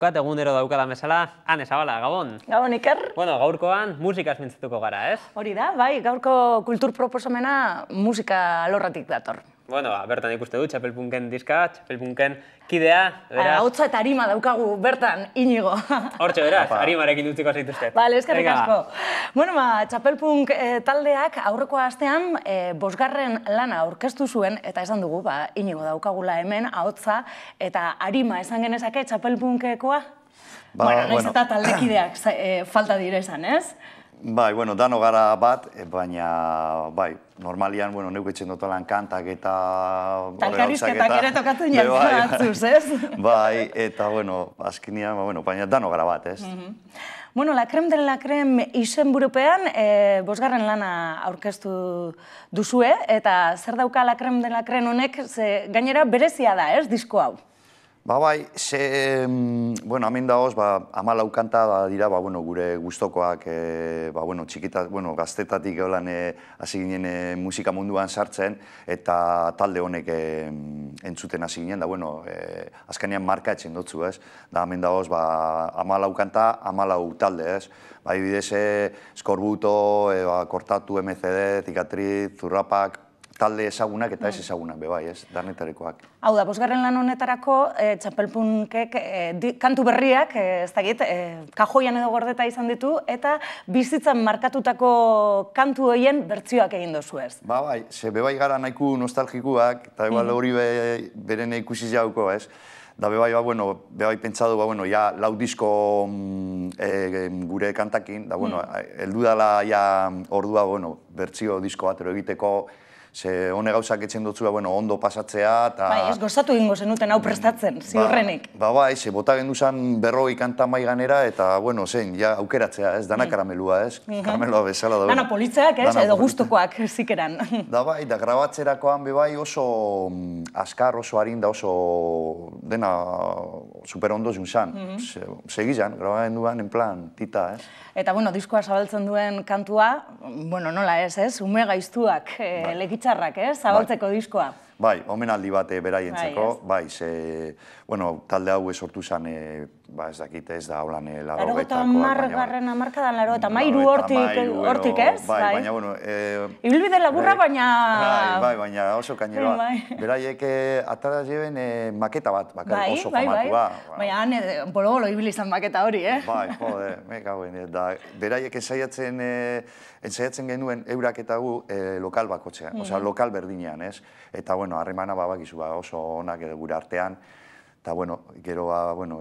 Egunero daukada bezala, Ane Zabala, Gabon. Gabon, Iker. Bueno, gaurkoan musikaz mintzatuko gara, ez? Hori da, bai, gaurko kultur proposamena musika alorratik dator. Bueno, bertan ikuste du, Txapelpunken diska, Txapelpunken kidea, beraz... Hautza eta arima daukagu, bertan, Inigo. Hortxe, beraz, arimarekin utziko zaituzte. Bale, eskerrik asko. Bueno, Txapelpunk taldeak aurreko astean bosgarren lana aurkeztu zuen, eta esan dugu, Inigo daukagula hemen, hautza eta arima esan genezake Txapelpunkekoa? Naiz eta taldekideak falta dire esan, ez? Bai, dano gara bat, baina, bai, normalian, neuk etxen dotolan kantak eta... Talkarrizketak ere tokatzen jantzen batzuz, ez? Bai, eta, azkenean, baina dano gara bat, ez? Bueno, La Creme de la Creme izenburupean bosgarren lana aurkeztu duzue, eta zer dauka La Creme de la Creme honek, gainera berezia da, ez, disko hau? Bai, hemen dagoz, 14 kanta dira, gure gustokoak, gaztetatik hasi ginen musika munduan sartzen, eta talde honek entzuten hasi ginen, azkenean marka etxen dutzu, ez? Da, hemen dagoz, 14 kanta, 14 talde, ez? Bai, bidez, Skorbuto, Kortatu, MCD, Cicatriz, Zurrapak, talde ezagunak eta ez ezagunak, bai, ez, darnetarekoak. Hau da, bosgarren lan honetarako Txapelpunkek kantu berriak, ez dakit, kajoian edo gordeta izan ditu, eta bizitzan markatutako kantu horien bertzioak egin dozu ez. Bai, ze bebai gara nahiku nostalgikuak, eta hori beren ikusi jauko, ez. Da bebai pentsadu, ja, lau disko gure kantakin, da, heldu dala, ja, ordua, bertzio disko bat egiteko, ze hone gauzak etxen dutzua, ondo pasatzea, eta... Bai, ez gozatu egingo zenuten hau prestatzen, ziurrenik. Bai, ze bota genduzan 40 kanta mai ganera, eta, zein, ja, aukeratzea, ez, dana karamelua, ez, karamelua bezala da. Dana politzeak, ez, edo gustukoak zikeran. Da, bai, da, grabatzerakoan, bebai, oso askar, oso harin da, oso dena super ondo zunzan. Segizan, grabatzen duen, en plan, tita, ez. Eta, diskoa zabaltzen duen kantua, nola ez, ume gaiztuak, legitzarrak, ez, zabaltzeko diskoa. Bai, omenaldi bat beraientzeko, bai, ze, talde hau sortu zen, ez dakit ez da, holan, Larogeita margarren amarkadan, larogeita mairu hortik, ez? Bai, baina, ibilbide laburra, baina... Bai, baina oso kaineroa. Beraiek atara jeben maketa bat, oso famatua. Baina, han, bolo-bolo ibili izan maketa hori, eh? Bai, jode, mekauen, da, beraiek ensaiatzen genuen eurak eta gu lokal bakotzean, osea, lokal berdinean, ez? Eta, harremana bakizu oso onak gure artean, eta, gero,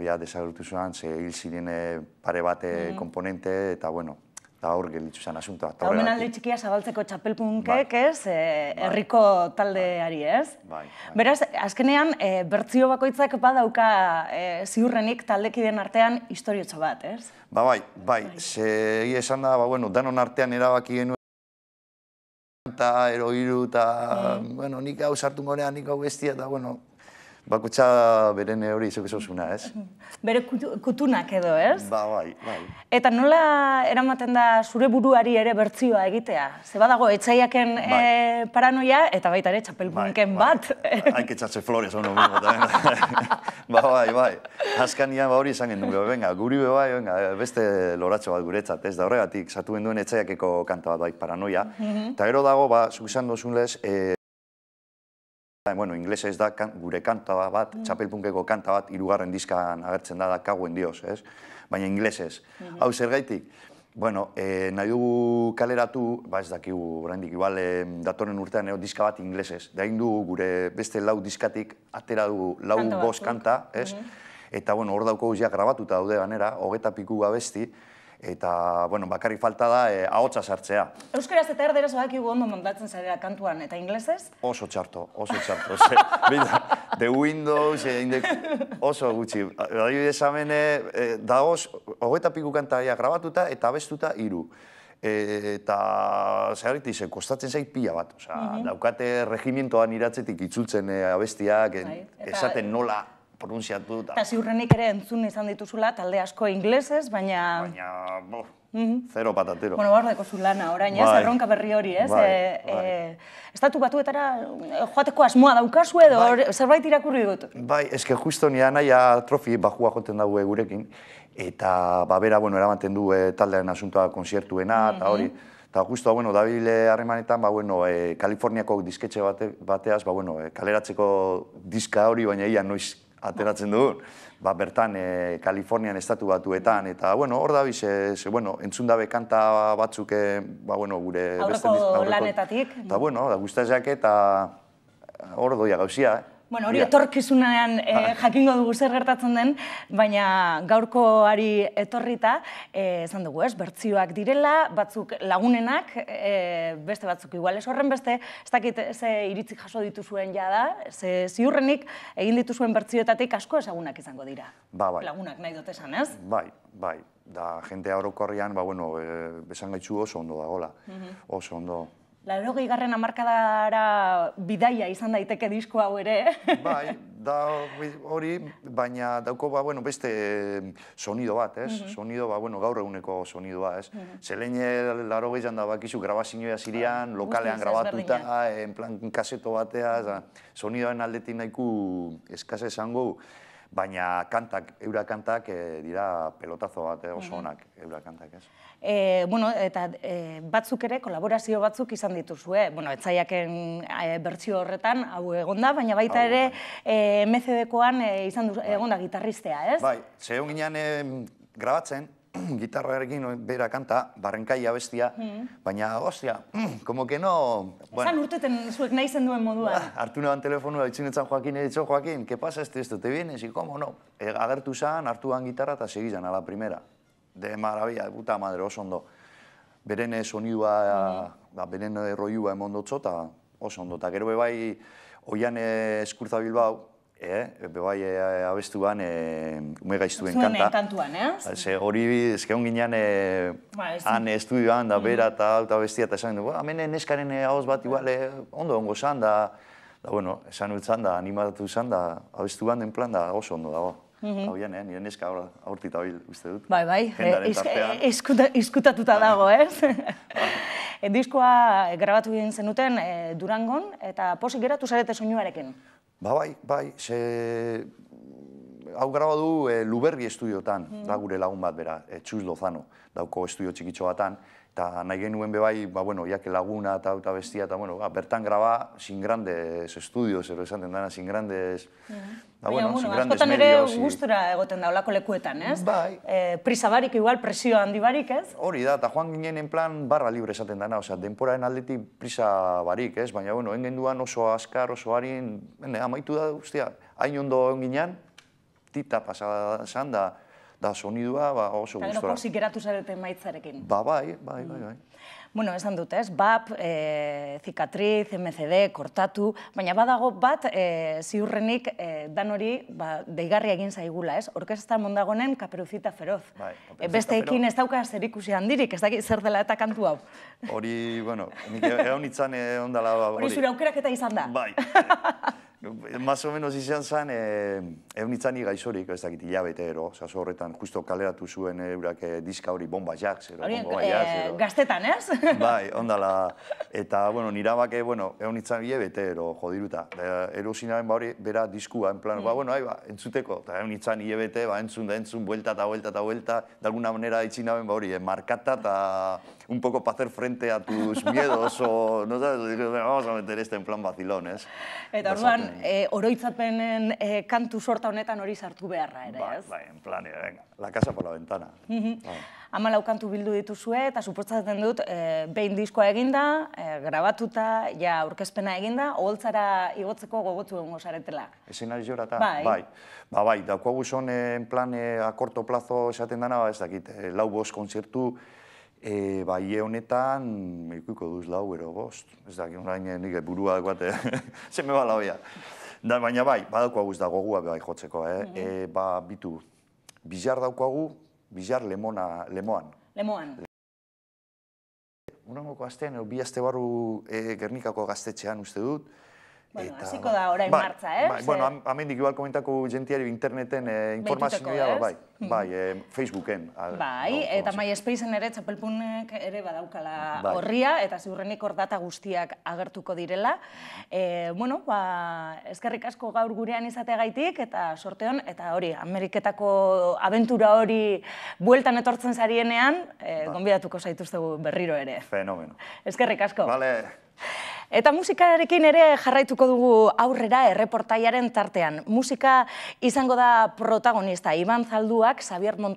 ja, desagertu zuen, ze hil ziren pare bat komponente, eta, eta hor gelitzu zen asuntoa. Eta omenaldi txikia zabaltzeko Txapelpunkek, ez, herriko taldeari, ez? Bai. Beraz, azkenean, bertzio bakoitzak badauka ziurrenik taldekideen artean historiotxo bat, ez? Bai, ze esan da, danon artean erabaki genuen eta eroiru eta, nik hau sartu gorean, nik hau bestia, eta, bakutsa beren hori izokizosuna, ez? Bere kutunak edo, ez? Bai. Eta nola eramaten da zure buruari ere bertzioa egitea? Ze badago, etxaiaken paranoia, eta baita ere Txapelpunken bat. Haik etxatze flores, ono mismo, eta bai. Azkanian hori izan gendu, guri bai, beste loratxo bat guretzat, ez da horregatik, sartu genduen etxaiakeko kanta bat bai paranoia. Eta gero dago, zuk izan dozun lez, inglesez da gure kanta bat, Txapelpunkeko kanta bat, 3. diskan agertzen da Kauen Dios, ez? Baina inglesez. Hau zer gaitik? Nahi dugu kaleratu, ez dakigu, oraindik igual datorren urtean diska bat inglesez. Da egin dugu gure beste 4 diskatik, atera dugu 4-5 kanta, ez? Eta hor dauko guztiak grabatuta daude ganera, 20 piku abesti, eta, bakarrik falta da ahotsa sartzea. Euskaraz eta erderaz badakigu ondo montatzen zarela kantuan, eta inglesez? Oso txarto. The Windows, oso gutxi. Adibidez hemen, dagoz, 20 piku kanta grabatuta eta abestuta 3. Eta, zeharrit izen, kostatzen zait pila bat. Daukate regimientoan iratzetik itzultzen abestiak, esaten nola pronunziatu. Eta ziurrenik ere entzun izan dituzula, talde asko inglesez, baina... Baina, zero patatero. Bueno, bordeko zu lana, orain, ez? Erronka berri hori, ez? Estatu Batuetara joateko asmoa daukazu edo zerbait irakurri dut? Bai, eske justo nire anaia Trofi bajua joten daue gurekin, eta bera, eramaten du taldearen asuntoa konzertuena, eta hori. Eta justo, Dabile harremanetan, Kaliforniako disketxe bateaz, kaleratzeko diska hori, baina ia noiz ateratzen dugun. Bertan, Kalifornian Estatu Batuetan, eta hor dabiz, entzun dabe kanta batzuk, gure... Aurreko lanetatik. Eta, guztazak eta hor doia gauzia, Bueno, hori etorkizunean jakingo dugu zer gertatzen den, baina gaurkoari etorrita, esan dugu, ez, bertsioak direla, batzuk lagunenak, beste batzuk igual ez horren beste, ez dakit ze iritzik jaso dituzuen jada, ze ziurrenik egin dituzuen bertsioetatik asko ezagunak izango dira. Lagunak nahi dut esan, ez? Bai. Da, jentea orokorrian, besan gaitzu oso ondo dagoela, oso ondo. 80. hamarkadara bidaia izan daiteke disko hau ere. Bai, da hori, baina dauko beste sonido bat, ez? Sonido, gaur eguneko sonidoa, ez? Zelein 80an da bakizu grabazioa zirian, lokalean grabatuta, en plan kaseto batea, sonidoen aldetik nahiku eskase esango, baina eura kantak dira pelotazo bat, oso onak eura kantak, ez? Eta batzuk ere, kolaborazio batzuk izan dituzue. Etzaiaken bertsio horretan, hau egonda, baina baita ere MCD-koan egonda gitarristea, ez? Bai, ze egon ginean grabatzen, gitarrarekin bera kanta, barrenkai abestia, baina, ostia, como que no... Esan urteten zuek nahi zen duen moduan. Hartu neban telefonua, itzunetzan Joaquin, Joaquin, ¿qué pasa esto? ¿Te vienes? Y cómo no? Agertu zan, hartuan gitarra eta segizan a la primera. De maravilla, puta madre, oso ondo. Beren sonidua, beren roiua emondotzo, eta oso ondo. Eta gero bebai, oian Eskurtza Bilbao, bebai abestuan ume gaiztuen kanta. Zuen kantuan, ez? Hori, ezkeon ginean, han estudioan, da bera eta bestia, eta esan dugu, hemen neskaren hauz bat igual ondo ongo zan, da, esan utzan, da animatu zan, da abestuan den plan, da oso ondo dago. Hau jan, nire neska aurtita bil, uste dut. Bai, izkutatuta dago, ez? Diskoa grabatu egin zenuten Durangon, eta posik geratu zarete soinuarekin. Bai, hau grabatu Luberri estudiotan, da gure lagun bat bera, Txuz Lozano, dauko estudio txikitxo batan, eta nahi genuen bebai, jake laguna eta bestia, eta bertan graba sin grandes estudios, esaten dena, sin grandes... Baina, askotan ere gustura egoten da olako lekuetan, ez? Bai. Prisa barik, igual, presio handi barik, ez? Hori da, eta joan ginen en plan barra libre esaten dena, denporaren aldetik prisa barik, ez? Baina, engen duan oso askar, oso harin, amaitu da, ustia, hain ondo ginen, tita pasada zan, da sonidua oso gustora. Eta gero posik geratu zarete maitzarekin. Bai. Bueno, esan dut, ez? BAP, Cicatriz, MCD, Kortatu, baina badago bat ziurrenik dan hori deigarria egin zaigula, ez? Orkestra Mondagonen Caperucita Feroz. Besteekin ez dauka zerikusi handirik, ez dakit zer dela eta kantu hau. Hori, nik egon itzan ondala... Hori zure aukeraketa izan da. Bai. Más o menos izan zen, egon itzani gaizorik, ez dakit, hilabete ero, zazo horretan, justo kaleratu zuen eurak diska hori Bomba Jacks, Hori, gaztetan, ez? Bai, ondala, eta, nirabak, egon itzan hilabete ero, jodiruta. Ero zinaren hori, bera diskua, en plan, entzuteko, eta egon itzan hilabete, entzun, buelta eta buelta eta buelta, de alguna manera itxinaben hori, markata eta un poco para hacer frente a tus miedos, o, no sabes, vamos a meter en plan vacilón, ez? Eta orduan, oroitzapenen kantu sorta honetan hori sartu beharra ere, ez? Bai, en plan, venga, la casa por la ventana. 14 kantu bildu dituzue, eta suposatzen dut, behin diskoa eginda, grabatuta, ja aurkezpena eginda, oholtzara igotzeko gogotzu egongo zaretela. Eszenari jorata? Bai. Daukagu zon, en plan, a corto plazo esaten dana, ez dakit, 4-5 kontzertu, Ie honetan, ikuiko duz 4-5, ez dakit, orain nik burua guate, zeme bala hoia. Baina bai, badaukagu ez da gogua bai jotzeko, bitu, Bizar daukagu, Bizar Lemoan. Lemoan. Urangoko astean, bi aste barru Gernikako gaztetxean uste dut, Bueno, hasiko da orain martza, Bueno, amendik igual komentako jentiari interneten informazioa, bai, Facebooken. Bai, eta MySpaceen ere txapelpunek ere badaukala horria, eta ziurrenik hor data guztiak agertuko direla. Bueno, eskerrik asko gaur gurean izateagaitik, eta sorteon, eta hori, Ameriketako abentura hori bueltan etortzen zarienean, gonbidatuko zaituztegu berriro ere. Fenomeno. Eskerrik asko. Vale. Eta musikarekin ere jarraituko dugu aurrera erreportaiaren tartean. Musika izango da protagonista. Iban Zalduak, Xabier Montoya